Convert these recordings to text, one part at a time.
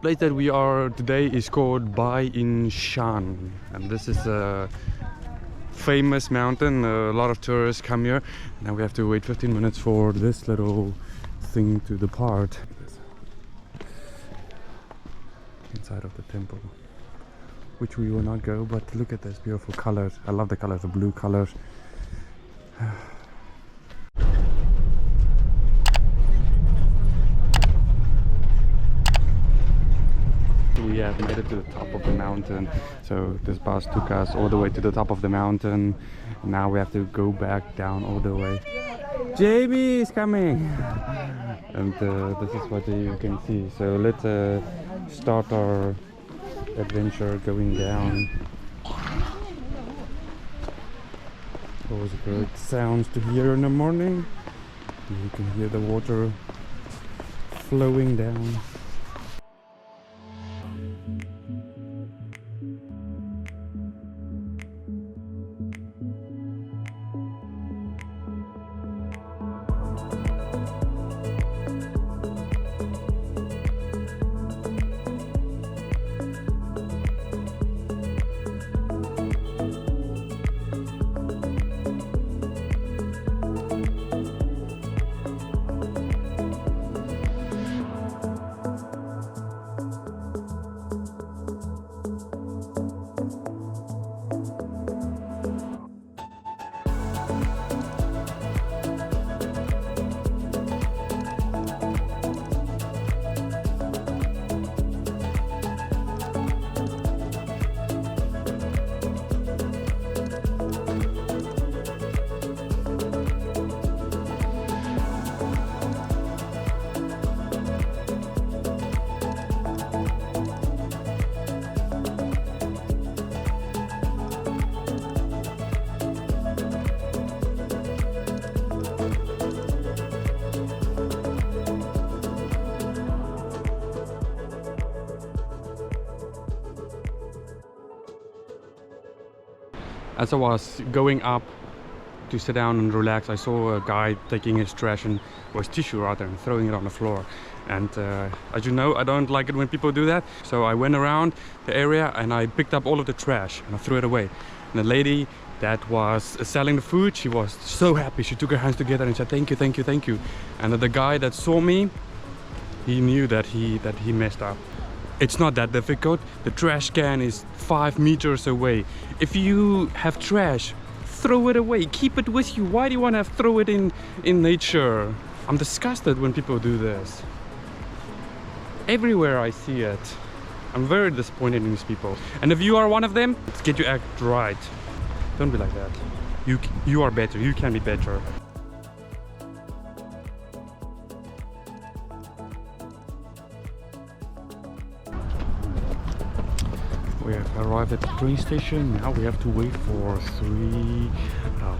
place that we are today is called Baiyun Shan, and this is a famous mountain. A lot of tourists come here. Now we have to wait 15 minutes for this little thing to depart. Inside of the temple, which we will not go, but look at this beautiful colors. I love the colors, the blue colors. We have made it to the top of the mountain, so this bus took us all the way to the top of the mountain. Now we have to go back down all the way. Jamie is coming, and this is what you can see. So let's start our adventure going down. Those great sounds to hear in the morning. You can hear the water flowing down. As I was going up to sit down and relax, I saw a guy taking his trash and was tissue rather and throwing it on the floor. And as you know, I don't like it when people do that. So I went around the area and I picked up all of the trash and I threw it away. And the lady that was selling the food, she was so happy. She took her hands together and said, "Thank you, thank you, thank you." And the guy that saw me, he knew that he messed up. It's not that difficult. The trash can is 5 meters away. If you have trash, throw it away. Keep it with you. Why do you want to throw it in nature? I'm disgusted when people do this. Everywhere I see it. I'm very disappointed in these people. And if you are one of them, get your act right. Don't be like that. You are better. You can be better. We have arrived at the train station. Now we have to wait for 3 hours.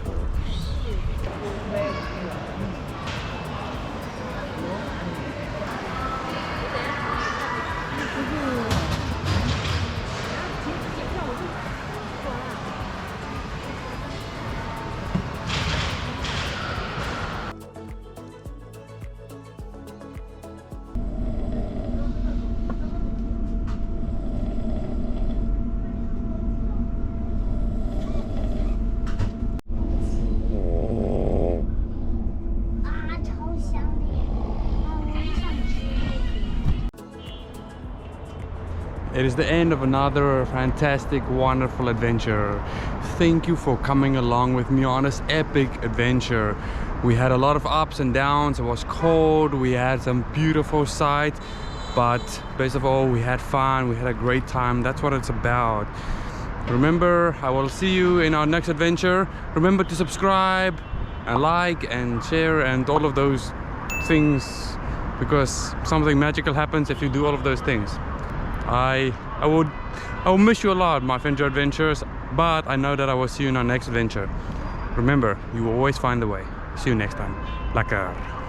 It is the end of another fantastic, wonderful adventure. Thank you for coming along with me on this epic adventure. We had a lot of ups and downs. It was cold. We had some beautiful sights, but best of all, we had fun. We had a great time. That's what it's about. Remember, I will see you in our next adventure. Remember to subscribe and like and share and all of those things, because something magical happens if you do all of those things. I will miss you a lot, my Fincher adventures, but I know that I will see you in our next adventure. Remember, you will always find a way. See you next time. Lekker.